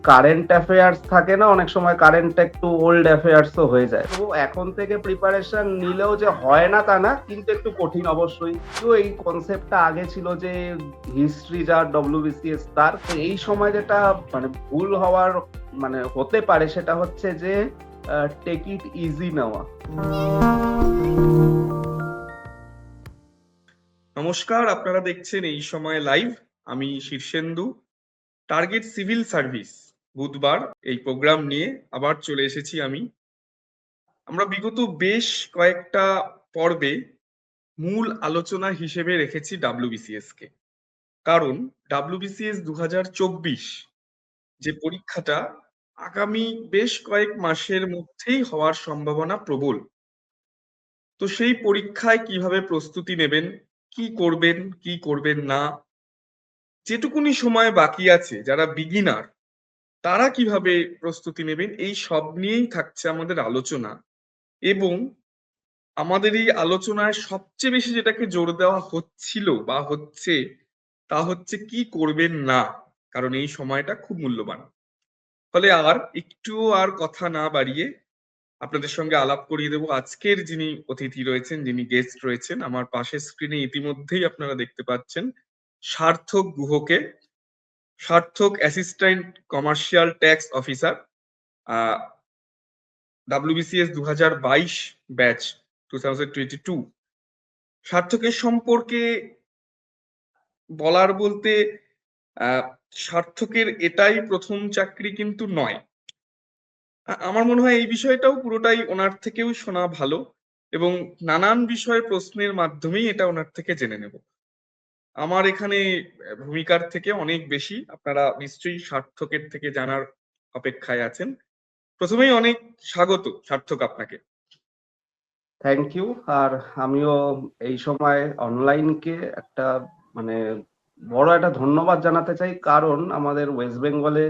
Current affairs থাকে না, অনেক সময় কারেন্ট একটু ওল্ড অ্যাফেয়ার্সও হয়ে যায়। তো এখন থেকে প্রিপারেশন নিলেও যে হয় না তা না, কিন্তু একটু কঠিন অবশ্যই। তো এই কনসেপ্টটা আগে ছিল যে হিস্ট্রি যা ডব্লিউবিসিএস তার, তো এই সময় যেটা মানে ভুল হওয়ার মানে হতে পারে সেটা হচ্ছে যে টেক ইট ইজি নেওয়া। নমস্কার, আপনারা দেখছেন এই সময় লাইভ। আমি শীর্ষেন্দু। টার্গেট সিভিল সার্ভিস বুধবার এই প্রোগ্রাম নিয়ে আবার চলে এসেছি আমরা বিগত বেশ কয়েকটা পর্বে মূল আলোচনা হিসেবে রেখেছি ডাব্লিউবিসিএস কে। কারণ ডাব্লিউবিসিএস 2024 যে পরীক্ষাটা আগামী বেশ কয়েক মাসের মধ্যেই হওয়ার সম্ভাবনা প্রবল। তো সেই পরীক্ষায় কিভাবে প্রস্তুতি নেবেন, কি করবেন কি করবেন না, যেটুকুনি সময় বাকি আছে যারা বিগিনার তারা কিভাবে প্রস্তুতি নেবেন, এই সব নিয়েই থাকছে আমাদের আলোচনা। এবং আমাদের এই আলোচনায় সবচেয়ে বেশি যেটাকে জোর দেওয়া হচ্ছিল বা হচ্ছে তা হচ্ছে কি করবেন না, কারণ এই সময়টা খুব মূল্যবান। ফলে আর কথা না বাড়িয়ে আপনাদের সঙ্গে আলাপ করিয়ে দেবো আজকের যিনি অতিথি রয়েছেন, যিনি গেস্ট রয়েছেন। আমার পাশের স্ক্রিনে ইতিমধ্যেই আপনারা দেখতে পাচ্ছেন সার্থক গুহকে। সার্থক assistant commercial tax officer, WBCS 2022 batch 2022। সার্থকের সম্পর্কে বলার বলতে সার্থকের এটাই প্রথম চাকরি কিন্তু নয়। আমার মনে হয় এই বিষয়টাও পুরোটাই ওনার থেকেও শোনা ভালো, এবং নানান বিষয়ে প্রশ্নের মাধ্যমেই এটা ওনার থেকে জেনে নেব। আমার এখানে ভূমিকার থেকে অনেক বেশি আপনারা নিশ্চয়ই সার্থকের থেকে জানার অপেক্ষায় আছেন। প্রথমেই অনেক স্বাগত সার্থক আপনাকে। Thank you. আর আমিও এই সময় অনলাইনকে একটা মানে বড় একটা ধন্যবাদ জানাতে চাই, কারণ আমাদের ওয়েস্ট বেঙ্গলে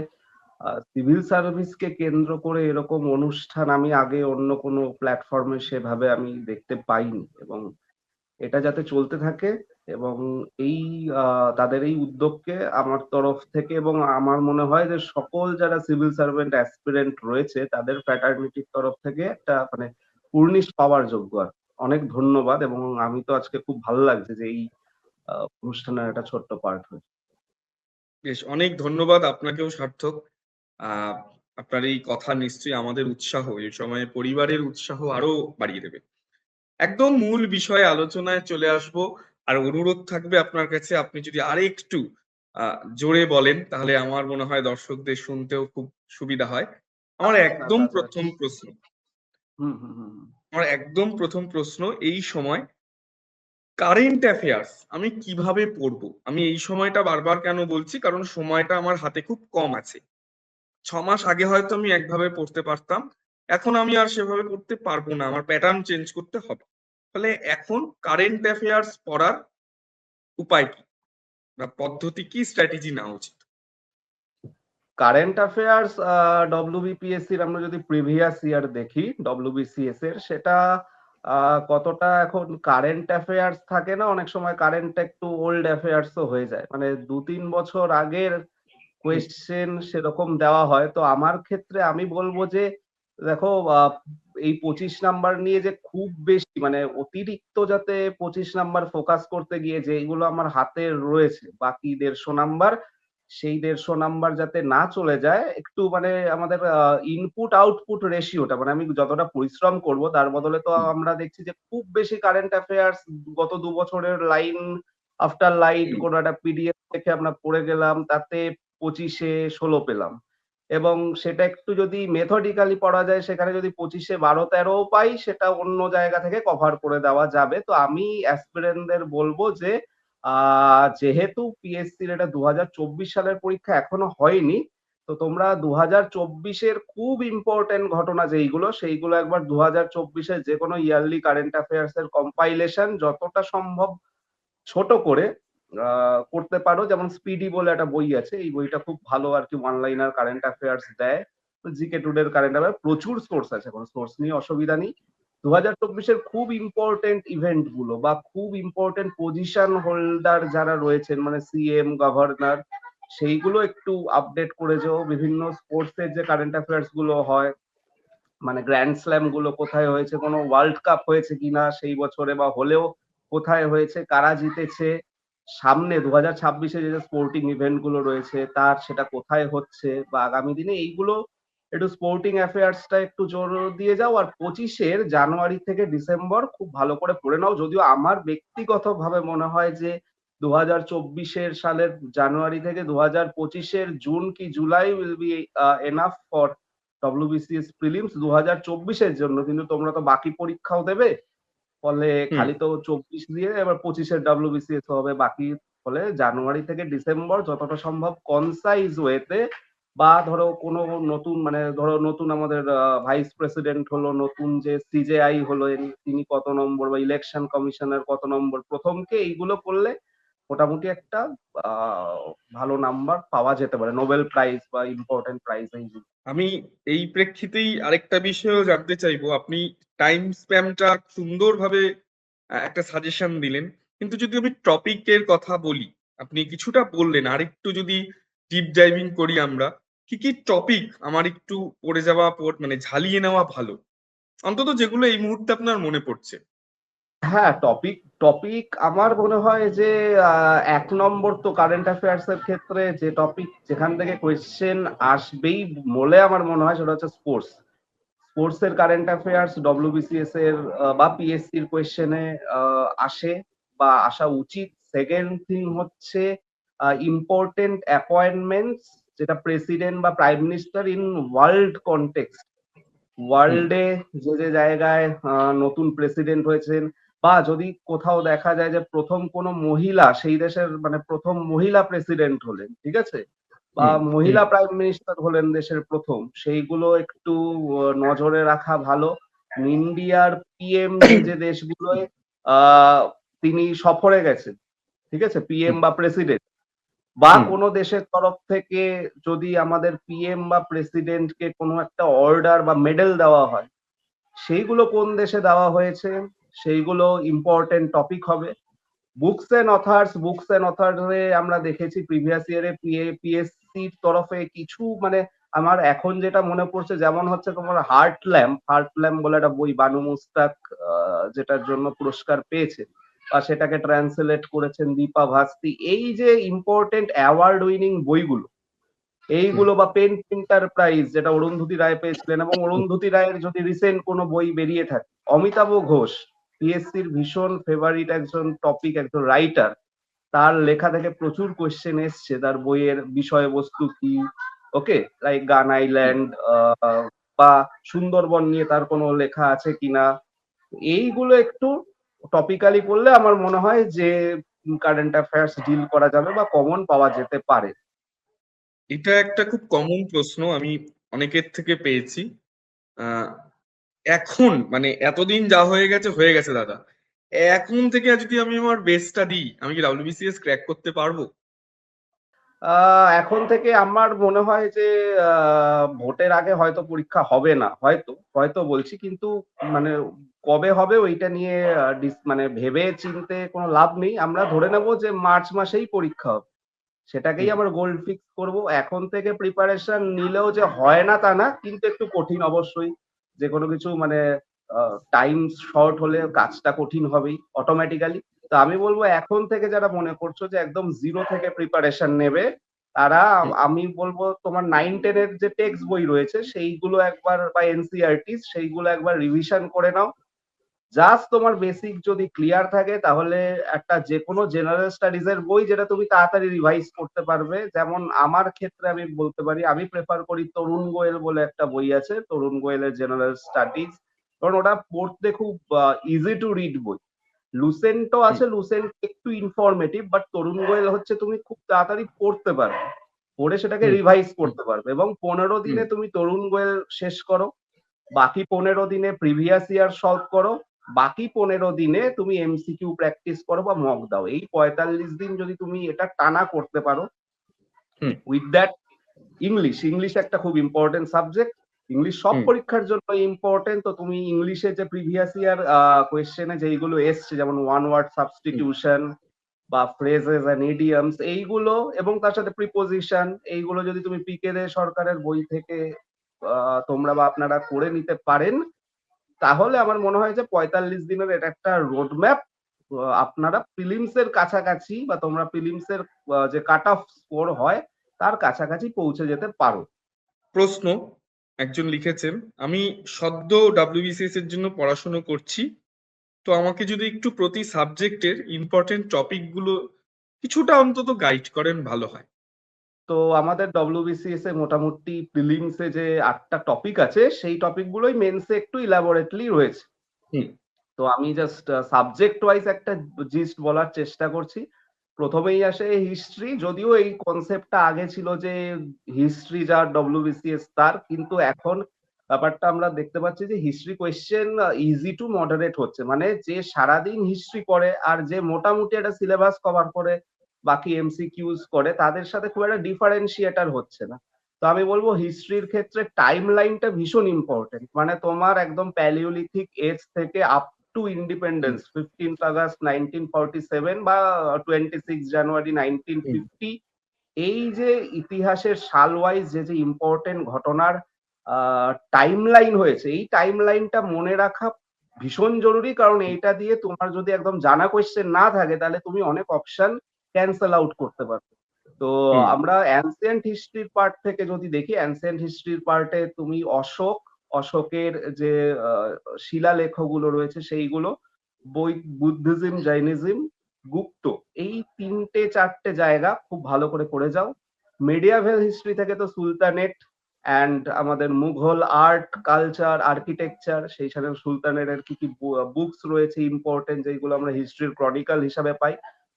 সিভিল সার্ভিসকে কেন্দ্র করে এরকম অনুষ্ঠান আমি আগে অন্য কোনো প্ল্যাটফর্মে সেভাবে আমি দেখতে পাইনি, এবং এটা যাতে চলতে থাকে এবং এই তাদের এই উদ্যোগকে আমার তরফ থেকে এবং আমার মনে হয় যে সকল যারা সিভিল সার্ভেন্ট অ্যাসপিরেন্ট রয়েছে তাদের ফ্র্যাটার্নিটির তরফ থেকে একটা মানে কুর্নিশ পাওয়ার যোগ্য আর অনেক ধন্যবাদ। এবং আমি তো আজকে খুব ভালো লাগছে যে এই অনুষ্ঠানের একটা ছোট্ট পার্ট হয়েছে। বেশ, অনেক ধন্যবাদ আপনাকেও সার্থক। আহ আপনার এই কথা নিশ্চয়ই আমাদের উৎসাহ, এই সময়ে পরিবারের উৎসাহ আরো বাড়িয়ে দেবে। একদম মূল বিষয়ে আলোচনায় চলে আসব। আর অনুরোধ থাকবে আপনার কাছে, আপনি যদি আরেকটু জোরে বলেন তাহলে আমার মনে হয় দর্শকদের শুনতেও খুব সুবিধা হয়। আমার আচ্ছা আচ্ছা একদম আচ্ছা আচ্ছা, প্রথম ঠিক। প্রশ্ন হুম হুম হুম হুম। আমার একদম প্রথম প্রশ্ন এই সময় কারেন্ট অ্যাফেয়ার্স আমি কিভাবে পড়বো? আমি এই সময়টা বারবার কেন বলছি, কারণ সময়টা আমার হাতে খুব কম আছে। 6 মাস আগে হয়তো আমি একভাবে পড়তে পারতাম, এখন আমি আর সেভাবে পড়তে পারবো না, আমার প্যাটার্ন চেঞ্জ করতে হবে। ফলে এখন কারেন্ট অ্যাফেয়ার্স পড়ার উপায় কি বা পদ্ধতি কি, স্ট্র্যাটেজি নেওয়া উচিত? কারেন্ট অ্যাফেয়ার্স ডব্লিউবিপিএসসির আমরা যদি প্রিভিয়াস ইয়ার দেখি ডব্লিউবিসিএস এর, সেটা কতটা এখন কারেন্ট অ্যাফেয়ার্স থাকে না, অনেক সময় কারেন্ট একটু ওল্ড অ্যাফেয়ার্সও হয়ে যায়, মানে 2-3 বছর আগের হুম, কোয়েশ্চেন সেরকম দেওয়া হয়। তো আমার ক্ষেত্রে আমি বলবো যে দেখো, এই 25 নাম্বার নিয়ে যে খুব বেশি মানে অতিরিক্ত যাতে 25 নাম্বার ফোকাস করতে গিয়ে যেগুলো আমার হাতে রয়েছে বাকি 150 নাম্বার, সেই 150 নাম্বার যাতে না চলে যায়, একটু মানে আমাদের ইনপুট আউটপুট রেশিওটা মানে আমি যতটা পরিশ্রম করব তার বদলে তো হুম, আমরা দেখছি যে খুব বেশি কারেন্ট অ্যাফেয়ার্স গত 2 বছরের লাইন আফটার লাইন হুম, কোনো একটা পিডিএফ দেখে আমরা পড়ে গেলাম, তাতে 25-এ 16 পেলাম। এবং সেটা একটু যদি মেথডিক্যালি পড়া যায়, সেখানে যদি 25-এ 12-13ও পাই, সেটা অন্য জায়গা থেকে কভার করে দেওয়া যাবে। তো আমি অ্যাসপিরেন্টদের বলবো যে যেহেতু পিএসসির এটা 2024 সালের পরীক্ষা এখনো হয়নি, তো তোমরা 2024-এর খুব ইম্পোর্টেন্ট ঘটনা যেইগুলো সেইগুলো একবার 2024-এর যে কোনো ইয়ারলি কারেন্ট অ্যাফেয়ার্স এর কম্পাইলেশন যতটা সম্ভব ছোট করে করতে পারো। যেমন স্পিডি বলে একটা বই আছে, এই বইটা খুব ভালো আর কি, ওয়ান লাইনার কারেন্ট অ্যাফেয়ার্স দেয়। জিকে টুডের কারেন্ট অ্যাফেয়ার প্রচুর সোর্স আছে, কোনো সোর্স নিয়ে অসুবিধা নেই। 2024-এর খুব ইম্পর্টেন্ট ইভেন্ট গুলো বা খুব ইম্পর্টেন্ট পজিশন হোল্ডার যারা রয়েছেন, মানে সিএম, গভর্নর, সেইগুলো একটু আপডেট করে যেও। বিভিন্ন স্পোর্টসের যে কারেন্ট অ্যাফেয়ার্স গুলো হয়, মানে গ্র্যান্ড স্ল্যাম গুলো কোথায় হয়েছে, কোনো ওয়ার্ল্ড কাপ হয়েছে কিনা সেই বছরে, বা হলেও কোথায় হয়েছে, কারা জিতেছে, সামনে 2026-এ যে স্পোর্টিং ইভেন্ট গুলো রয়েছে তার সেটা কোথায় হচ্ছে, বা আগামী দিনে এইগুলো একটু স্পোর্টিং অ্যাফেয়ার্সটা একটু জোর দিয়ে যাও। আর 25-এর জানুয়ারি থেকে ডিসেম্বর খুব ভালো করে পড়ে নাও। যদিও আমার ব্যক্তিগতভাবে মনে হয় যে 2024-এর সালের জানুয়ারি থেকে 2025-এর জুন কি July will be enough for WBCS prelims 2024-এর জন্য। কিন্তু তোমরা তো বাকি পরীক্ষাও দেবে, ফলে হুম। খালি তো 24 দিয়ে এবার 25-এর ডব্লিউবিসিএস হবে বাকি। ফলে জানুয়ারি থেকে ডিসেম্বর যতটা সম্ভব কনসাইজ ওয়েতে, বা ধরো কোনো নতুন, মানে ধরো নতুন আমাদের ভাইস প্রেসিডেন্ট হলো, নতুন যে সিজেআই হলো তিনি কত নম্বর, বা ইলেকশন কমিশনার কত নম্বর, প্রথমকে এইগুলো করলে মোটামুটি একটা ভালো নাম্বার পাওয়া যেতে পারে, নোবেল প্রাইজ বা ইম্পর্টেন্ট প্রাইজ এইগুলো। আমি এই প্রেক্ষিতেই আরেকটা বিষয়ও জানতে চাইবো। আপনি টাইম স্প্যামটা সুন্দরভাবে একটা সাজেশন দিলেন, কিন্তু যদি আমি টপিকের কথা বলি, আপনি কিছুটা বললেন, আরেকটু যদি ডিপ ডাইভিং করি আমরা, কি কি টপিক আমার একটু পড়ে যাওয়া মানে ঝালিয়ে নেওয়া ভালো, অন্তত যেগুলো এই মুহূর্তে আপনার মনে পড়ছে। হ্যাঁ, টপিক টপিক আমার মনে হয় যে 1 নম্বর তো কারেন্ট অ্যাফেয়ার্স এর ক্ষেত্রে যে টপিক যেখান থেকে কোয়েশ্চেন আসবেই বলে আমার মনে হয় সেটা হচ্ছে স্পোর্টস। স্পোর্টস এর কারেন্ট অ্যাফেয়ার্স ডব্লিউবিসিএস এর বা পিএসসির কোয়েশ্চেনে আসে বা আসা উচিত। সেকেন্ড থিং হচ্ছে ইম্পর্টেন্ট অ্যাপয়েন্টমেন্টস, যেটা প্রেসিডেন্ট বা prime minister in world context, hmm. ওয়ার্ল্ডে যে যে জায়গায় নতুন প্রেসিডেন্ট হয়েছেন, বা যদি কোথাও দেখা যায় যে প্রথম কোনো মহিলা সেই দেশের, মানে প্রথম মহিলা প্রেসিডেন্ট হলেন, ঠিক আছে, বা হুম। হুম। মহিলা প্রাইম মিনিস্টার হলেন দেশের প্রথম, সেইগুলো একটু নজরে রাখা ভালো। ইন্ডিয়ার পিএম যে যে দেশগুলোয় আহ তিনি সফরে গেছেন, ঠিক আছে, পিএম হুম। বা প্রেসিডেন্ট, বা হুম। কোনো দেশের তরফ থেকে যদি আমাদের পিএম বা প্রেসিডেন্টকে কোনো একটা অর্ডার বা মেডেল দেওয়া হয়, সেইগুলো কোন দেশে দেওয়া হয়েছে, সেইগুলো ইম্পর্টেন্ট টপিক হবে। বুকস এন্ড অথার্স আমরা দেখেছি প্রিভিয়াস ইয়ারে পিএসসির তরফে কিছু, মানে আমার এখন যেটা মনে পড়ছে, যেমন হচ্ছে তোমার হার্ট ল্যাম্প বলে একটা বই, বানু মুস্তাক যেটার জন্য পুরস্কার পেয়েছে, বা সেটাকে ট্রান্সলেট করেছেন দীপা ভাস্তি। এই যে ইম্পর্টেন্ট অ্যাওয়ার্ড উইনিং বইগুলো, হুম। এইগুলো, বা পেন প্রিন্টার প্রাইজ যেটা অরুন্ধতী রায় পেয়েছিলেন, এবং অরুন্ধতী রায়ের যদি রিসেন্ট কোনো বই বেরিয়ে থাকে, অমিতাভ ঘোষ পিএসসির ভীষণ ফেভারিট একজন টপিক, একজন রাইটার, তার লেখা থেকে প্রচুর কোয়েশ্চেন এসছে, তার বইয়ের বিষয়বস্তু কি, ওকে, লাইক গান হুম। আইল্যান্ড বা সুন্দরবন নিয়ে তার কোনো লেখা আছে কিনা। এইগুলো একটু টপিক্যালি করলে আমার মনে হয় যে কারেন্ট অ্যাফেয়ার্স ডিল করা যাবে বা কমন পাওয়া যেতে পারে। এটা একটা খুব কমন প্রশ্ন আমি অনেকের থেকে পেয়েছি। আহ, এখন মানে এতদিন যা হয়ে গেছে দাদা, এখন থেকে যদি আমি আমার বেস্টটা দিই, আমি কি ডাব্লিউবিসিএস ক্র্যাক করতে পারবো? এখন থেকে আমার মনে হয় যে ভোটের আগে হয়তো পরীক্ষা হবে না, হয়তো হয়তো বলছি, কিন্তু মানে কবে হবে ওইটা নিয়ে মানে ভেবে চিনতে কোনো লাভ নেই। আমরা ধরে নেব যে মার্চ মাসেই পরীক্ষা হবে, সেটাকেই হুম। আমরা গোল ফিক্স করব। এখন থেকে প্রিপারেশন নিলেও যে হয় না তা না, কিন্তু একটু কঠিন অবশ্যই। যে কোনো কিছু মানে টাইম শর্ট হলে কাজটা কঠিন হবেই অটোমেটিক্যালি। তো আমি বলবো এখন থেকে যারা মনে করছো যে একদম জিরো থেকে প্রিপারেশন নেবে, তারা, হুম। আমি বলবো তোমার 9-10-এর যে টেক্সট বই রয়েছে সেইগুলো একবার, বা এনসিইআরটি সেইগুলো একবার রিভিশন করে নাও। জাস্ট তোমার বেসিক যদি ক্লিয়ার থাকে, তাহলে একটা যে কোনো জেনারেল স্টাডিজ এর বই যেটা তুমি তাড়াতাড়ি রিভাইজ করতে পারবে। যেমন আমার ক্ষেত্রে আমি বলতে পারি, আমি প্রেফার করি তরুণ গোয়েল বলে একটা বই আছে, তরুণ গোয়েলের জেনারেল স্টাডিজ, কারণ ওটা পড়তে খুব ইজি টু রিড বই। লুসেন্টও হুম। আছে, লুসেন্ট একটু ইনফরমেটিভ, বাট তরুণ গোয়েল হচ্ছে তুমি খুব তাড়াতাড়ি পড়তে পারবে, পড়ে সেটাকে হুম। রিভাইজ হুম। করতে পারবে, এবং 15 হুম। দিনে তুমি তরুণ গোয়েল শেষ করো, বাকি 15 দিনে প্রিভিয়াস ইয়ার সলভ করো, বাকি 15 দিনে তুমি এমসিকিউ প্র্যাকটিস করো বা মক দাও। এই 45 দিন যদি তুমি এটা টানা করতে পারো, হুম। উইথ দ্যাট ইংলিশ একটা খুব ইম্পর্টেন্ট সাবজেক্ট। ইংলিশ সব হুম। পরীক্ষার জন্য ইম্পর্টেন্ট। তো তুমি ইংলিশে যে প্রিভিয়াস ইয়ার কোয়েশ্চেনে যেইগুলো এসছে, যেমন ওয়ান ওয়ার্ড হুম। সাবস্টিটিউশন, বা ফ্রেজেস এন্ড ইডিয়মস এইগুলো, এবং তার সাথে প্রিপোজিশন, এইগুলো যদি তুমি পিকে দে সরকারের বই থেকে তোমরা বা আপনারা করে নিতে পারেন, তাহলে আমার মনে হয় যে ৪৫ দিনের এটা একটা রোড ম্যাপ, আপনারা প্রিলিমস এর কাছাকাছি বা তোমরা প্রিলিমস এর যে কাট অফ স্কোর হয় তার কাছাকাছি পৌঁছে যেতে পারো। প্রশ্ন একজন লিখেছেন, আমি সদ্য ডাব্লিউবিসিএস এর জন্য পড়াশোনা করছি, তো আমাকে যদি একটু প্রতি সাবজেক্টের ইম্পর্টেন্ট টপিক গুলো কিছুটা অন্তত গাইড করেন ভালো হয়। তো আমাদের ডব্লিউবিসিএস এ মোটামুটি প্রিলিমস এ যে ৮টা টপিক আছে সেই টপিক গুলোই মেন্সে একটু ইলাবোরেটলি রয়েছে। হুম। তো আমি জাস্ট সাবজেক্ট ওয়াইজ একটা জিস্ট বলার চেষ্টা করছি। প্রথমেই আসে হিস্ট্রি, যদিও এই কনসেপ্টটা আগে ছিল যে হিস্ট্রি যার ডব্লিউবিসিএস তার, কিন্তু এখন ব্যাপারটা আমরা দেখতে পাচ্ছি যে history question easy to moderate হচ্ছে, মানে যে সারাদিন হিস্ট্রি পড়ে আর যে মোটামুটি একটা সিলেবাস কভার করে বাকি এমসিকিউজ করে তাদের সাথে খুব একটা ডিফারেন্সিয়েটার হচ্ছে না। তো আমি বলবো হিস্ট্রির ক্ষেত্রে টাইম লাইনটা ভীষণ ইম্পর্টেন্ট, মানে তোমার একদম প্যালিওলিথিক এজ থেকে up to independence 15th August 1947 বা 26 January 1950, এই যে ইতিহাসের সাল ওয়াইজ যে যে ইম্পর্টেন্ট ঘটনার টাইম লাইন হয়েছে, এই টাইম লাইনটা মনে রাখা ভীষণ জরুরি, কারণ এইটা দিয়ে তোমার যদি একদম জানা কোয়েশ্চেন না থাকে তাহলে তুমি অনেক অপশন ক্যান্সেল আউট করতে পারবে। তো হুম। আমরা অ্যানসিয়েন্ট হিস্ট্রির পার্ট থেকে যদি দেখি, অ্যানসিয়েন্ট হিস্ট্রির পার্টে তুমি অশোকের যে শিলালেখগুলো রয়েছে সেইগুলো, বুদ্ধিজম, জৈনিজম, গুপ্ত, এই ৩টে-৪টে জায়গা খুব ভালো করে পড়ে যাও। মেডিয়াভেল হিস্ট্রি থেকে তো সুলতানেট অ্যান্ড আমাদের মুঘল আর্ট, কালচার, আর্কিটেকচার, সেই সাথে সুলতানেটের কি কি বুকস রয়েছে ইম্পর্টেন্ট, যেগুলো আমরা হিস্ট্রির ক্রনিকল হিসাবে পাই,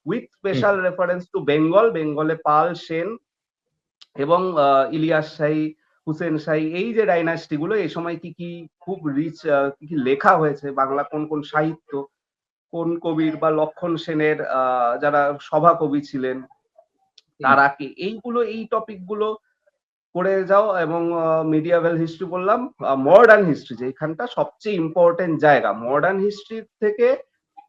with special reference to Bengal. বেঙ্গলে পাল, সেন এবং ইলিয়াস শাহী, হুসেন শাহী, এই যে ডাইনাস্টি গুলো এই সময় কি কি খুব রিচ কি কি লেখা হয়েছে, বাংলা কোন কোন সাহিত্য, কোন কবির বা লক্ষণ সেনের যারা সভা কবি ছিলেন তারা কে, এইগুলো এই টপিক গুলো করে যাও। এবং মিডিয়াভেল হিস্ট্রি বললাম। মডার্ন হিস্ট্রি যেখানটা সবচেয়ে ইম্পর্টেন্ট জায়গা, মডার্ন হিস্ট্রি থেকে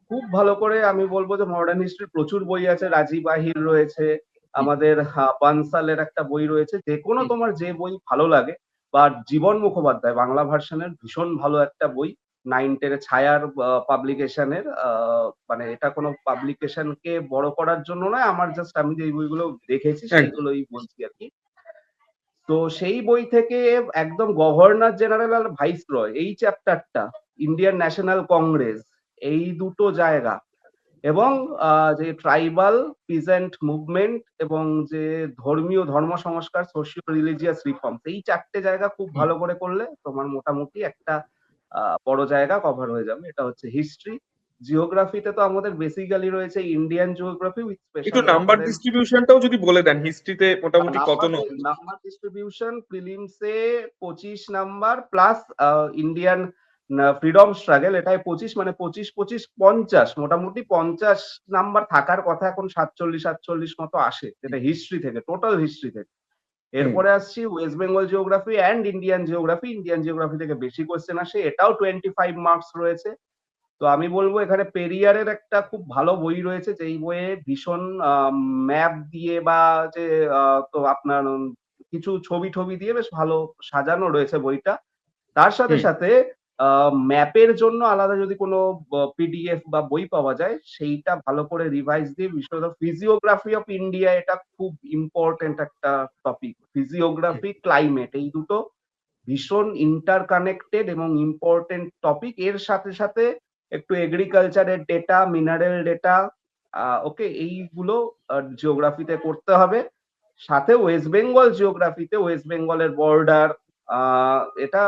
খুব ভালো করে আমি বলবো যে মডার্ন হিস্ট্রির প্রচুর বই আছে, রাজীব আহির রয়েছে, আমাদের বানসালের একটা বই রয়েছে, যে কোনো তোমার যে বই ভালো লাগে, বা জীবন মুখোপাধ্যায় বাংলা ভার্সনের ভীষণ ভালো একটা বই, 9-10 ছায়ার পাবলিকেশনের, মানে এটা কোনো পাবলিকেশনকে বড় করার জন্য নয়, আমার জাস্ট আমি যে বইগুলো দেখেছি একদম। সেইগুলোই বলছি আর কি। তো সেই বই থেকে একদম গভর্নর জেনারেল আর ভাইসরয়, এই চ্যাপ্টারটা, ইন্ডিয়ান ন্যাশনাল কংগ্রেস, এই দুটো জায়গা, এবং যে ট্রাইবাল পিজেন্ট মুভমেন্ট এবং যে ধর্মীয় ধর্ম সংস্কার, সোশিও রিলিজিয়াস রিফর্মস, এই 4টে জায়গা খুব ভালো করে করলে তোমার মোটামুটি একটা বড় জায়গা কভার হয়ে যাবে। এটা হচ্ছে হিস্ট্রি। জিওগ্রাফিতে তো আমাদের বেসিক্যালি রয়েছে ইন্ডিয়ান জিওগ্রাফি উইথ একটু স্পেশাল নাম্বার রেফারেন্স। ডিস্ট্রিবিউশনটাও যদি বলে দেন, হিস্ট্রিতে মোটামুটি কত নম্বর? নাম্বার ডিস্ট্রিবিউশন প্রিলিমসে 25 number plus Indian freedom struggle, এটাই 25, মানে 25-25-50, মোটামুটি 50 নাম্বার থাকার কথা, এখন 47-48 মতো আসে, যেটা হিস্ট্রি থেকে, টোটাল হিস্ট্রি থেকে। এরপরে আসছি West Bengal geography and Indian geography. Indian geography থেকে বেশি কোয়েশ্চেন আসে, এটাও 25 মার্কস রয়েছে। তো আমি বলবো এখানে পেরিয়ারের একটা খুব ভালো বই রয়েছে, যেই বইয়ে ভীষণ ম্যাপ দিয়ে বা যে তো আপনার কিছু ছবি টবি দিয়ে বেশ ভালো সাজানো রয়েছে বইটা। তার সাথে সাথে ম্যাপের জন্য আলাদা যদি কোনো পিডিএফ বা বই পাওয়া যায়, সেইটা ভালো করে রিভাইজ দিয়ে, বিশেষত ফিজিওগ্রাফি অফ ইন্ডিয়া, এটা খুব ইম্পর্টেন্ট একটা টপিক। ফিজিওগ্রাফি, ক্লাইমেট, এই দুটো ভীষণ ইন্টারকানেক্টেড এবং ইম্পর্টেন্ট টপিক। এর সাথে সাথে একটু এগ্রিকালচারের ডেটা, মিনারেল ডেটা, ওকে, এইগুলো জিওগ্রাফিতে করতে হবে। সাথে ওয়েস্ট বেঙ্গল জিওগ্রাফিতে ওয়েস্ট বেঙ্গলের বর্ডার, এটা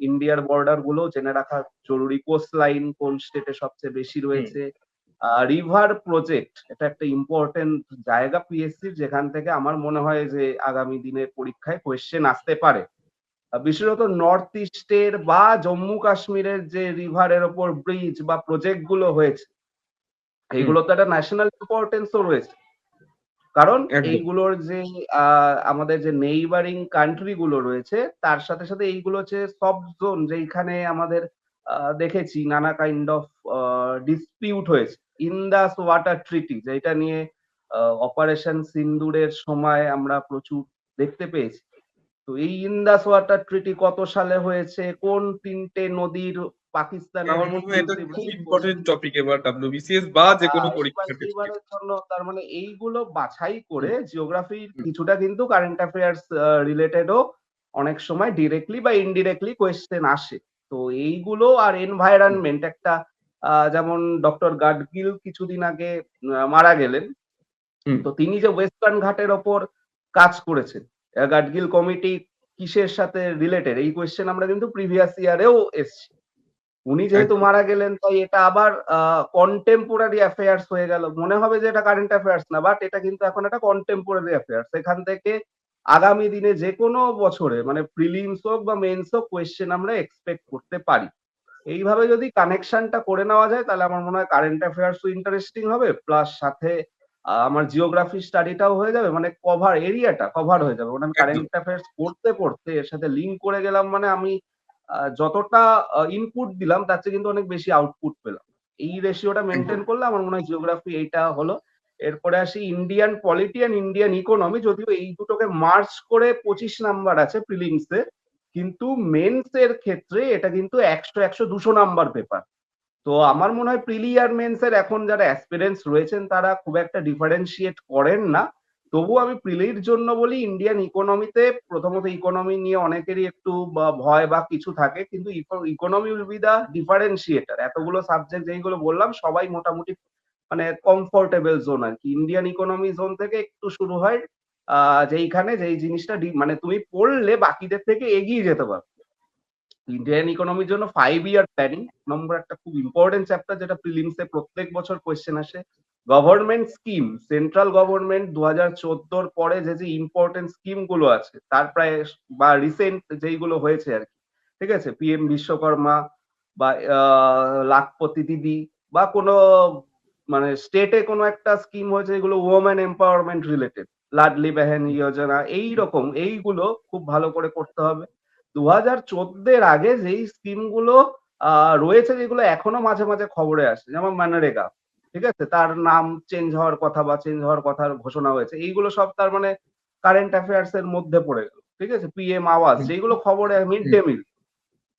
ইন্ডিয়ার বর্ডার গুলো জেনে রাখা জরুরি। কোস্ট লাইন কোন স্টেটে সবচেয়ে বেশি রয়েছে, রিভার প্রজেক্ট, এটা একটা ইম্পর্টেন্ট জায়গা পিএসসির, যেখান থেকে আমার মনে হয় যে আগামী দিনের পরীক্ষায় কোয়েশ্চেন আসতে পারে। বিশেষত নর্থ ইস্টের বা জম্মু কাশ্মীরের যে রিভারের ওপর ব্রিজ বা প্রজেক্ট গুলো হয়েছে, এইগুলো তো একটা ন্যাশনাল ইম্পর্টেন্সও রয়েছে, কারণ একদম। এইগুলোর যে আমাদের যে নেইবারিং কান্ট্রি গুলো রয়েছে তার সাথে সাথে এইগুলো হচ্ছে সব জোন, যেখানে আমাদের দেখেছি নানা কাইন্ড অফ ডিসপিউট হয়েছে। ইন্দাস ওয়াটার ট্রিটি যেটা নিয়ে অপারেশন সিন্দুরের সময় আমরা প্রচুর দেখতে পেয়েছি। তো এই ইন্দাস ওয়াটার ট্রিটি কত সালে হয়েছে, কোন ৩টে নদীর পাকিস্তানের আমার মনে হয় এটা এক্সক্লুসিভ খুব রাইট, ইম্পর্টেন্ট টপিক এবার WBCS বা যে কোনো এইবার পরীক্ষার ক্ষেত্রে। এইবারের জন্য তার মানে এইগুলো বাছাই করে জিওগ্রাফি কিছুটা কিন্তু কারেন্ট অ্যাফেয়ার্স রিলেটেডও অনেক সময় ডিরেক্টলি বা ইনডিরেক্টলি কোয়েশ্চেন আসে। তো এইগুলো আর এনভায়রনমেন্ট একটা যেমন ডক্টর গাডগিল কিছুদিন আগে মারা গেলেন। হুম, তো তিনি যে ওয়েস্টার্ন ঘাটের ওপর কাজ করেছেন, গাডগিল কমিটি কিসের সাথে রিলেটেড এই কোয়েশ্চেন আমরা কিন্তু প্রিভিয়াস ইয়ারেও এসছি। উনি যেহেতু একদম মারা গেলেন তাই এটা আবার কন্টেম্পোরারি অ্যাফেয়ার্স হয়ে গেল। মনে হবে যে এটা কারেন্ট অ্যাফেয়ার্স না, বাট এটা কিন্তু এখন একটা কন্টেম্পোরারি অ্যাফেয়ার্স। এখান থেকে আগামী দিনে যেকোনো বছরে মানে প্রিলিমস হোক বা মেইনস হোক কোয়েশ্চেন আমরা এক্সপেক্ট করতে পারি। এইভাবে যদি কানেকশনটা করে নেওয়া যায় তাহলে আমার মনে হয় কারেন্ট অ্যাফেয়ার্সও ইন্টারেস্টিং হবে, প্লাস সাথে আমার জিওগ্রাফি স্টাডিটাও হয়ে যাবে, মানে কভার এরিয়াটা কভার হয়ে যাবে। মানে আমি একদম কারেন্ট অ্যাফেয়ার্স পড়তে পড়তে এর সাথে লিঙ্ক করে গেলাম, মানে আমি যতটা ইনপুট দিলাম তার চেয়ে কিন্তু অনেক বেশি আউটপুট পেলাম। এই রেশিওটা একদম মেনটেন করলে আমার মনে হয় জিওগ্রাফি এইটা হলো। এরপরে আসি Indian polity and Indian economy, যদিও এই দুটোকে মার্জ করে 25 নাম্বার আছে প্রিলিমসে, কিন্তু মেন্স এর ক্ষেত্রে এটা কিন্তু 100 100 200 নাম্বার পেপার। তো আমার মনে হয় প্রিলি আর মেন্স এর এখন যারা অ্যাসপিরেন্টস রয়েছেন তারা খুব একটা ডিফারেন্সিয়েট করেন না। তবুও আমি প্রিলির জন্য বলি ইন্ডিয়ান ইকোনমিতে প্রথমত ইকোনমি নিয়ে অনেকেরই একটু ভয় বা কিছু থাকে, কিন্তু ইকোনমি উইল বি দা ডিফারেন্সিয়েটার। এতগুলো সাবজেক্ট যেইগুলো বললাম সবাই মোটামুটি মানে কমফোর্টেবল জোন আর কি। ইন্ডিয়ান ইকোনমি জোন থেকে একটু শুরু হয়, যেইখানে যেই জিনিসটা মানে তুমি পড়লে বাকিদের থেকে এগিয়ে যেতে পারো। ইন্ডিয়ান ইকোনমির জন্য 5 ইয়ার প্ল্যানিং নম্বর একটা খুব ইম্পর্টেন্ট চ্যাপ্টার, যেটা প্রিলিমসে প্রত্যেক বছর কোয়েশ্চেন আসে। গভর্নমেন্ট স্কিম, সেন্ট্রাল গভর্নমেন্ট 2014 পরে যে যে ইম্পর্টেন্ট স্কিম গুলো আছে তার প্রায় বা রিসেন্ট যেইগুলো হয়েছে আর কি, ঠিক আছে, পিএম বিশ্বকর্মা বা লাখপতি দিদি বা কোনো মানে স্টেটে কোনো একটা স্কিম হয়েছে যেগুলো ওমেন এম্পাওয়ারমেন্ট রিলেটেড, লাডলি বেহেন যোজনা, এইরকম এইগুলো খুব ভালো করে করতে হবে। 2014 আগে যেই স্কিম গুলো রয়েছে যেগুলো এখনো মাঝে মাঝে খবরে আসে, যেমন মানরেগা, ঠিক আছে, তার নাম চেঞ্জ হওয়ার কথা বা চেঞ্জ হওয়ার কথার ঘোষণা হয়েছে, এইগুলো সব তার মানে কারেন্ট অ্যাফেয়ার্স এর মধ্যে পড়ে গেল, ঠিক আছে। পিএম আওয়াজ হুম, যেগুলো খবরে, মিড হুম, ডে মিল,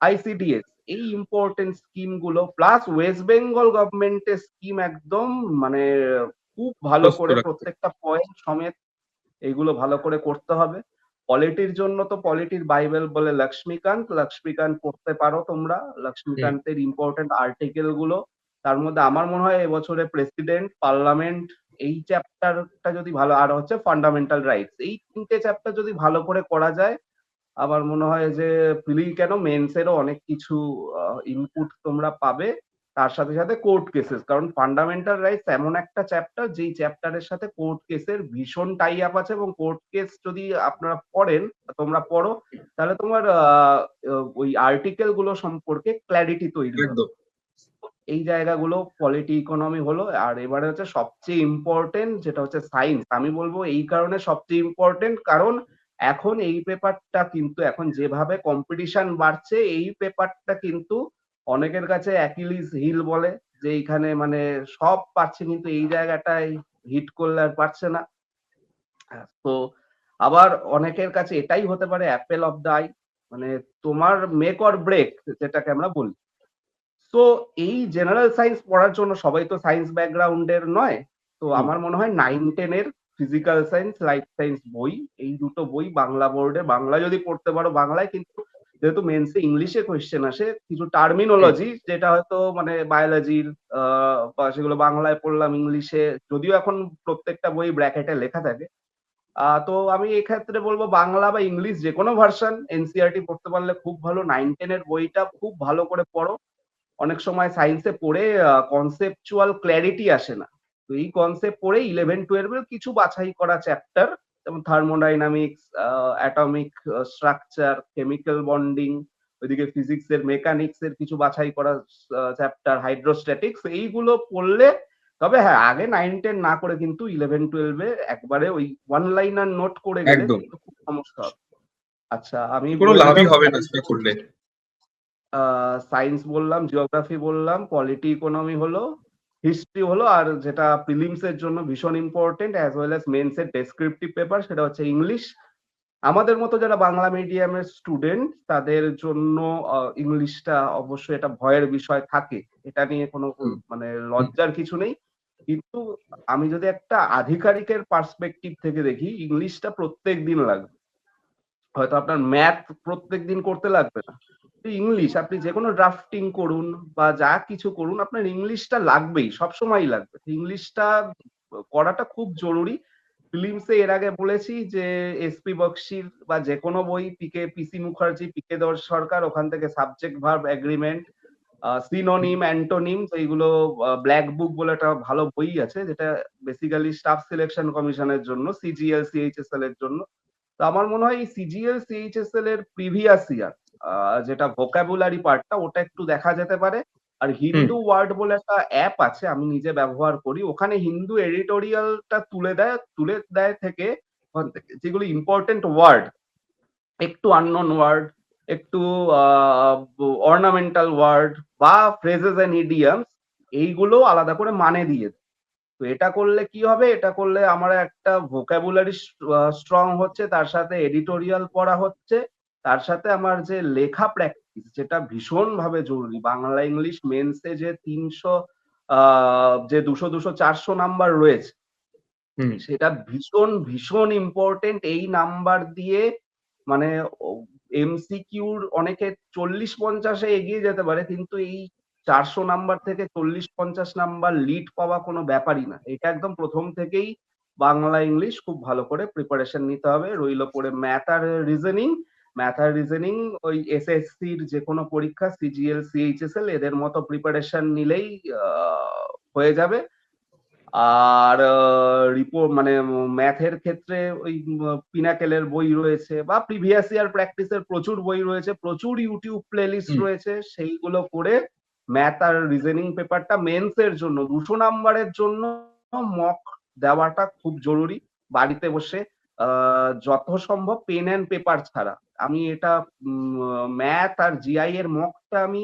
আইসিডিএস, এই ইম্পর্টেন্ট স্কিম গুলো, প্লাস ওয়েস্ট বেঙ্গল গভর্নমেন্টের স্কিম একদম মানে খুব ভালো প্রস্তুত করে রাখতে প্রত্যেকটা পয়েন্ট সমেত এইগুলো ভালো করে করতে হবে। পলিটির জন্য তো পলিটির বাইবেল বলে লক্ষ্মীকান্ত, লক্ষ্মীকান্ত পড়তে পারো তোমরা। হুম, লক্ষ্মীকান্তের ইম্পর্টেন্ট আর্টিকেল গুলো, তার মধ্যে আমার মনে হয় এবছরে প্রেসিডেন্ট, পার্লামেন্ট, এই চ্যাপ্টারটা যদি ভালো, আর হচ্ছে ফান্ডামেন্টাল রাইটস, এই 3টে চ্যাপ্টার যদি ভালো করে করা যায় আমার মনে হয় যে প্রিলি কেন মেন্স এরও অনেক কিছু ইনপুট তোমরা পাবে। তার সাথে সাথে কোর্ট কেসেস, কারণ ফান্ডামেন্টাল রাইটস এমন একটা চ্যাপ্টার যেই চ্যাপ্টারের সাথে কোর্ট কেসের ভীষণ টাই আপ আছে, এবং কোর্ট কেস যদি আপনারা পড়েন, তোমরা পড়ো, তাহলে তোমার ওই আর্টিকেল গুলো সম্পর্কে ক্ল্যারিটি তৈরি হবে। একদম এই জায়গাগুলো পলিটি ইকোনমি হলো। আর এবারে হচ্ছে সবচেয়ে ইম্পর্টেন্ট যেটা হচ্ছে সায়েন্স। আমি বলবো এই কারণে সবচেয়ে ইম্পর্টেন্ট কারণ এখন এই পেপারটা কিন্তু এখন যেভাবে কম্পিটিশন বাড়ছে এই পেপারটা কিন্তু অনেকের কাছে অ্যাকিলিস হিল বলে, যে এইখানে মানে সব পাচ্ছে কিন্তু এই জায়গাটায় হিট করলে আর পারছে না। তো আবার অনেকের কাছে এটাই হতে পারে অ্যাপেল অফ দ্য আই, মানে তোমার মেক অর ব্রেক যেটাকে আমরা বলি। তো এই জেনারেল সায়েন্স পড়ার জন্য সবাই তো সায়েন্স ব্যাকগ্রাউন্ডের নয়। তো হুম, আমার মনে হয় 9-10 এর ফিজিক্যাল সায়েন্স, লাইফ সায়েন্স বই, এই দুটো বই বাংলা বোর্ডে, বাংলা যদি পড়তে পারো বাংলায়, কিন্তু যেহেতু মেন্সে ইংলিশে কোয়েশ্চেন আসে, কিছু হুম, টার্মিনোলজি যেটা হয়তো মানে বায়োলজির বা সেগুলো বাংলায় পড়লাম ইংলিশে, যদিও এখন প্রত্যেকটা বই ব্র্যাকেটে লেখা থাকে। তো আমি এক্ষেত্রে বলবো বাংলা বা ইংলিশ যেকোনো ভার্সন এনসিইআরটি পড়তে পারলে খুব ভালো। 9-10 এর বইটা খুব ভালো করে পড়ো। অনেক সময় সায়েন্সে পড়ে কনসেপচুয়াল ক্ল্যারিটি আসে না। তো এই কনসেপ্ট পড়ে 11-12 এর কিছু বাছাই করা চ্যাপ্টার, যেমন thermodynamics, atomic structure, chemical bonding, ওইদিকে ফিজিক্স এর মেকানিক্স এর কিছু বাছাই করা চ্যাপ্টার, হাইড্রোস্ট্যাটিক্স, এইগুলো পড়লে, তবে হ্যাঁ আগে 9-10 না করে কিন্তু 11-12 এ একবারে ওই ওয়ান লাইনার নোট করে গেলে একদম কিন্তু খুব সমস্যা হবে। আচ্ছা আমি কোনো বলে লাভই দিলাম হবে না সায়েন্স। সেটা করলে। সায়েন্স বললাম, জিওগ্রাফি বললাম, পলিটি ইকোনমি হলো, হিস্ট্রি হলো, আর যেটা প্রিলিমস এর জন্য ভীষণ important as well as mains এর ডেসক্রিপটিভ পেপার, সেটা হচ্ছে ইংলিশ। আমাদের মতো যারা বাংলা মিডিয়ামের স্টুডেন্ট তাদের জন্য ইংলিশটা অবশ্যই এটা ভয়ের বিষয় থাকে, এটা নিয়ে কোনো হুম, মানে লজ্জার কিছু নেই। কিন্তু আমি যদি একটা আধিকারিকের পার্সপেক্টিভ থেকে দেখি, ইংলিশটা প্রত্যেক দিন লাগবে। হয়তো আপনার ম্যাথ প্রত্যেক দিন করতে লাগবে না, ইংলিশ আপনি যে কোনো ড্রাফটিং করুন বা যা কিছু করুন, আপনার ইংলিশটা লাগবেই, সবসময়ই লাগবে। ইংলিশটা করাটা খুব জরুরি। ফিলিমসে এর আগে বলেছি যে এসপি বক্সির বা যে কোনো বই, পিসি মুখার্জি, পিকে সরকার, ওখান থেকে subject verb agreement, synonym, antonym, এইগুলো ব্ল্যাক বুক বলে একটা ভালো বই আছে, যেটা বেসিক্যালি স্টাফ সিলেকশন কমিশনের জন্য, সিজিএল সিএইচএসএল এর জন্য। তো আমার মনে হয় এই সিজিএল সিএইচএসএল এর প্রিভিয়াস ইয়ার যেটা ভোকাবুলারি পার্টটা, ওটা একটু দেখা যেতে পারে। আর হুম, হিন্দু ওয়ার্ড বলে একটা অ্যাপ আছে, আমি নিজে ব্যবহার করি, ওখানে হিন্দু এডিটোরিয়ালটা তুলে দেয় থেকে, ওখান থেকে যেগুলো ইম্পর্টেন্ট ওয়ার্ড, একটু আননোন ওয়ার্ড, একটু অর্নামেন্টাল ওয়ার্ড বা ফ্রেজেস এন্ড ইডিয়ামস, এইগুলো আলাদা করে মানে দিয়ে দেয়। তো এটা করলে কি হবে, এটা করলে আমার একটা ভোকাবুলারি স্ট্রং হচ্ছে, তার সাথে এডিটোরিয়াল পড়া হচ্ছে, তার সাথে আমার যে লেখা প্র্যাকটিস, যেটা ভীষণ ভাবে জরুরি। বাংলা ইংলিশ মেন্সে যে 300 যে 200 400 নাম্বার রয়েছে, হুম, সেটা ভীষণ ভীষণ ইম্পর্টেন্ট। এই নাম্বার দিয়ে মানে এমসিকিউর অনেকে 40-50-এ এগিয়ে যেতে পারে, কিন্তু এই 400 নাম্বার থেকে 40-50 নাম্বার লিড পাওয়া কোনো ব্যাপারই না। এটা একদম প্রথম থেকেই বাংলা ইংলিশ খুব ভালো করে প্রিপারেশন নিতে হবে। রইল পড়ে ম্যাথ আর রিজনিং। ম্যাথ আর রিজনিং ওই এসএসসির যে কোনো পরীক্ষা, সিজিএল সিএইচএসএল, এদের মতো প্রিপারেশন নিলেই হয়ে যাবে। আর মানে ম্যাথের ক্ষেত্রে ওই পিনাকেলের বই রয়েছে, বা প্রিভিয়াস ইয়ার প্র্যাকটিসের প্রচুর বই রয়েছে, প্রচুর ইউটিউব প্লেলিস্ট হুম। রয়েছে, সেইগুলো করে ম্যাথ আর রিজনিং পেপারটা মেন্স এর জন্য 200 নাম্বারের জন্য মক দেওয়াটা খুব জরুরি। বাড়িতে বসে যত সম্ভব পেন এন্ড পেপার ছাড়া। আমি এটা ম্যাথ আর জিআই এর মকটা আমি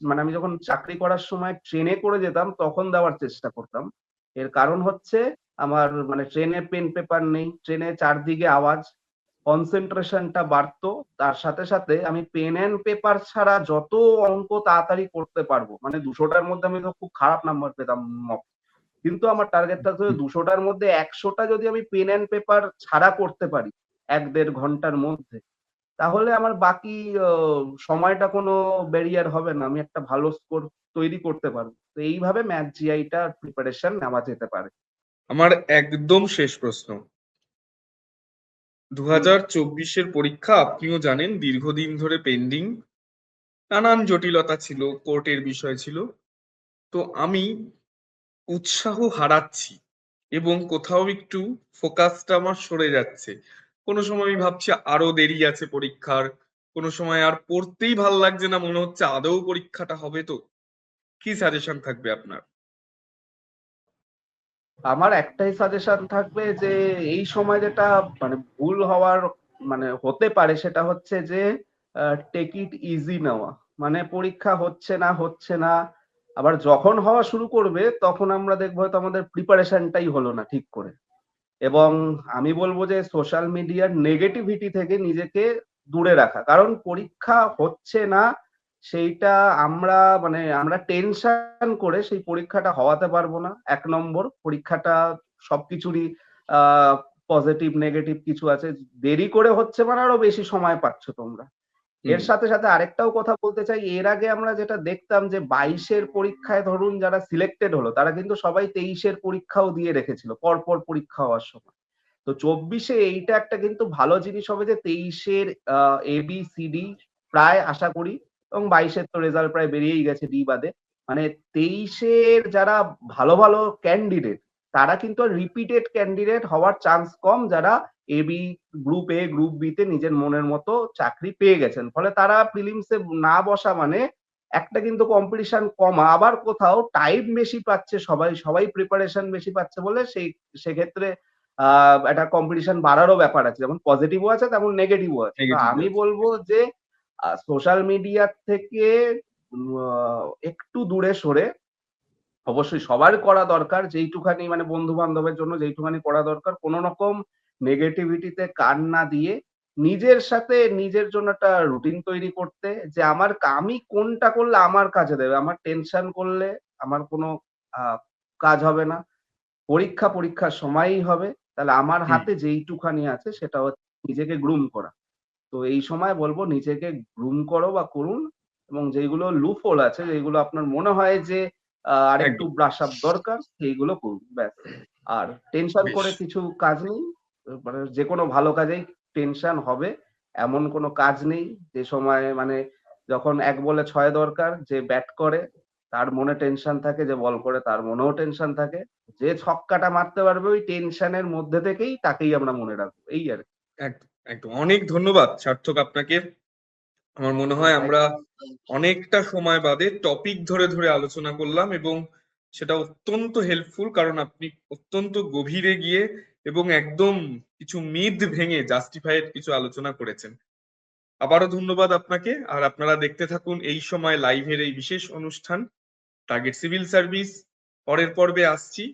মানে আমি যখন চাকরি করার সময় ট্রেনে করে যেতাম, তখন দেওয়ার চেষ্টা করতাম। এর কারণ হচ্ছে আমার মানে ট্রেনে পেন পেপার নেই, ট্রেনে চারদিকে আওয়াজ, কনসেন্ট্রেশনটা বাড়তো। তার সাথে সাথে আমি পেন এন্ড পেপার ছাড়া যত অঙ্ক তাড়াতাড়ি করতে পারবো, মানে 200টার মধ্যে আমি তো খুব খারাপ নাম্বার পেতাম মক, কিন্তু আমার টার্গেট থাকতো 200টার মধ্যে 100টা যদি আমি পেন এন্ড পেপার ছাড়া করতে পারি 1-1.5 ঘন্টার মধ্যে, তাহলে আমার বাকি সময়টা কোনো ব্যারিয়ার হবে না। আমি একটা ভালো স্কোর তৈরি করতে পারবো। তো এইভাবে ম্যাথ জিআইটা প্রিপারেশন নেওয়া যেতে পারে। আমার একদম শেষ প্রশ্ন। হুম। 2024-এর পরীক্ষা আপনিও জানেন দীর্ঘদিন ধরে পেন্ডিং, নানান জটিলতা ছিল, কোর্টের বিষয় ছিল। তো আমি উৎসাহ হারাচ্ছি এবং কোথাও একটু ফোকাসটা আমার সরে যাচ্ছে। কোনো সময় আমি ভাবছি আরো দেরি আছে পরীক্ষার, কোনো সময় আর পড়তেই ভাল লাগছে না, মনে হচ্ছে আদৌ পরীক্ষাটা হবে তো। কি সাজেশন থাকবে আপনার? আমার একটাই সাজেশন থাকবে যে এই সময় যেটা মানে ভুল হওয়ার মানে হতে পারে, সেটা হচ্ছে যে টেক ইট ইজি নেওয়া। মানে পরীক্ষা হচ্ছে না, আবার যখন হওয়া শুরু করবে তখন আমরা দেখবো হয়তো আমাদের প্রিপারেশনটাই হলো না ঠিক করে। এবং আমি বলবো যে সোশ্যাল মিডিয়ার নেগেটিভিটি থেকে নিজেকে দূরে রাখা। কারণ পরীক্ষা হচ্ছে না, সেইটা আমরা মানে আমরা টেনশন করে সেই পরীক্ষাটা হওয়াতে পারবো না। ১ নম্বর, পরীক্ষাটা সবকিছুরই আ পজিটিভ নেগেটিভ কিছু আছে। দেরি করে হচ্ছে মানে আরো বেশি সময় পাচ্ছ তোমরা। হুম, এর সাথে সাথে আরেকটাও কথা বলতে চাই, এর আগে আমরা যেটা দেখতাম যে ২২-এর পরীক্ষায় ধরুন যারা সিলেক্টেড হলো, তারা কিন্তু সবাই ২৩-এর পরীক্ষাও দিয়ে রেখেছিল, পরপর পরীক্ষা হওয়ার সময়। তো ২৪-এ এইটা একটা কিন্তু ভালো জিনিস হবে যে ২৩-এর ABCD প্রায় আশা করি, এবং ২২-এর তো রেজাল্ট প্রায় বেরিয়েই গেছে ডি বাদে। মানে ২৩-এর যারা ভালো, ভালো ক্যান্ডিডেট, তারা কিন্তু আর রিপিটেড ক্যান্ডিডেট হওয়ার চান্স কম, যারা AB group A, group B তে নিজের মনের মতো চাকরি পেয়ে গেছেন। ফলে তারা প্রিলিমসে না বসা মানে একটা কিন্তু কম্পিটিশন কমা। আবার কোথাও টাইম বেশি পাচ্ছে সবাই, সবাই প্রিপারেশন বেশি পাচ্ছে বলে সেক্ষেত্রে আ একটা কম্পিটিশন বাড়ারও ব্যাপার আছে। যেমন পজিটিভও আছে তেমন নেগেটিভও আছে। তো নেগেটিভ আমি আছে। বলব যে সোশ্যাল মিডিয়া থেকে একটু দূরে সরে, অবশ্যই সবার করা দরকার যেইটুখানি মানে বন্ধু বান্ধবের জন্য যেইটুখানি করা দরকার, কোন রকম নেগেটিভিটিতে কান না দিয়ে নিজের সাথে নিজের জন্য একটা রুটিন তৈরি করতে, যে আমি কোনটা করলে আমার কাজে দেবে। আমার টেনশন করলে আমার কোনো কাজ হবে না। পরীক্ষার সময়ই হবে। তাহলে আমার হুম, হাতে যেইটুখানি আছে সেটা হচ্ছে নিজেকে গ্রুম করা। তো এই সময় বলব নিজেকে গ্রুম করো বা করুন, এবং যেইগুলো লুপ হোল আছে, যেইগুলো আপনার মনে হয় যে আরেকটু একদম। ব্রাশ আপ দরকার, সেইগুলো করুন। ব্যাস। আর টেনশন বেশ। করে কিছু কাজ নেই। মানে যেকোনো ভালো কাজেই টেনশন হবে। এমন কোনো কাজ নেই যে সময় মানে যখন ১ বলে ৬ দরকার, যে ব্যাট করে তার মনে টেনশন থাকে, যে বল করে তার মনেও টেনশন থাকে। যে ছক্কাটা মারতে পারবে ওই টেনশনের মধ্যে থেকেই তাকেই আমরা মনে রাখবো। এই আরকি। একদম, একদম। অনেক ধন্যবাদ সার্থক আপনাকে। আমার মনে হয় থ্যাংক আমরা অনেকটা সময় বাদে টপিক ধরে ধরে আলোচনা করলাম এবং সেটা অত্যন্ত হেল্পফুল, কারণ আপনি অত্যন্ত গভীরে গিয়ে এবং একদম কিছু মিথ ভেঙে জাস্টিফাইড কিছু আলোচনা করেছেন। আবারও ধন্যবাদ আপনাকে। আর আপনারা দেখতে থাকুন এই সময় লাইভের এই বিশেষ অনুষ্ঠান টার্গেট সিভিল সার্ভিস। পরের পর্বে আসছি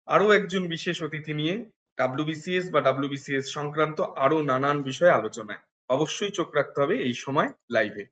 আরো একজন বিশেষ অতিথি নিয়ে, ডাব্লিউবিসিএস বা ডাব্লিউবিসিএস সংক্রান্ত আরো নানান বিষয়ে আলোচনায়। অবশ্যই চোখ রাখতে হবে এই সময় লাইভে।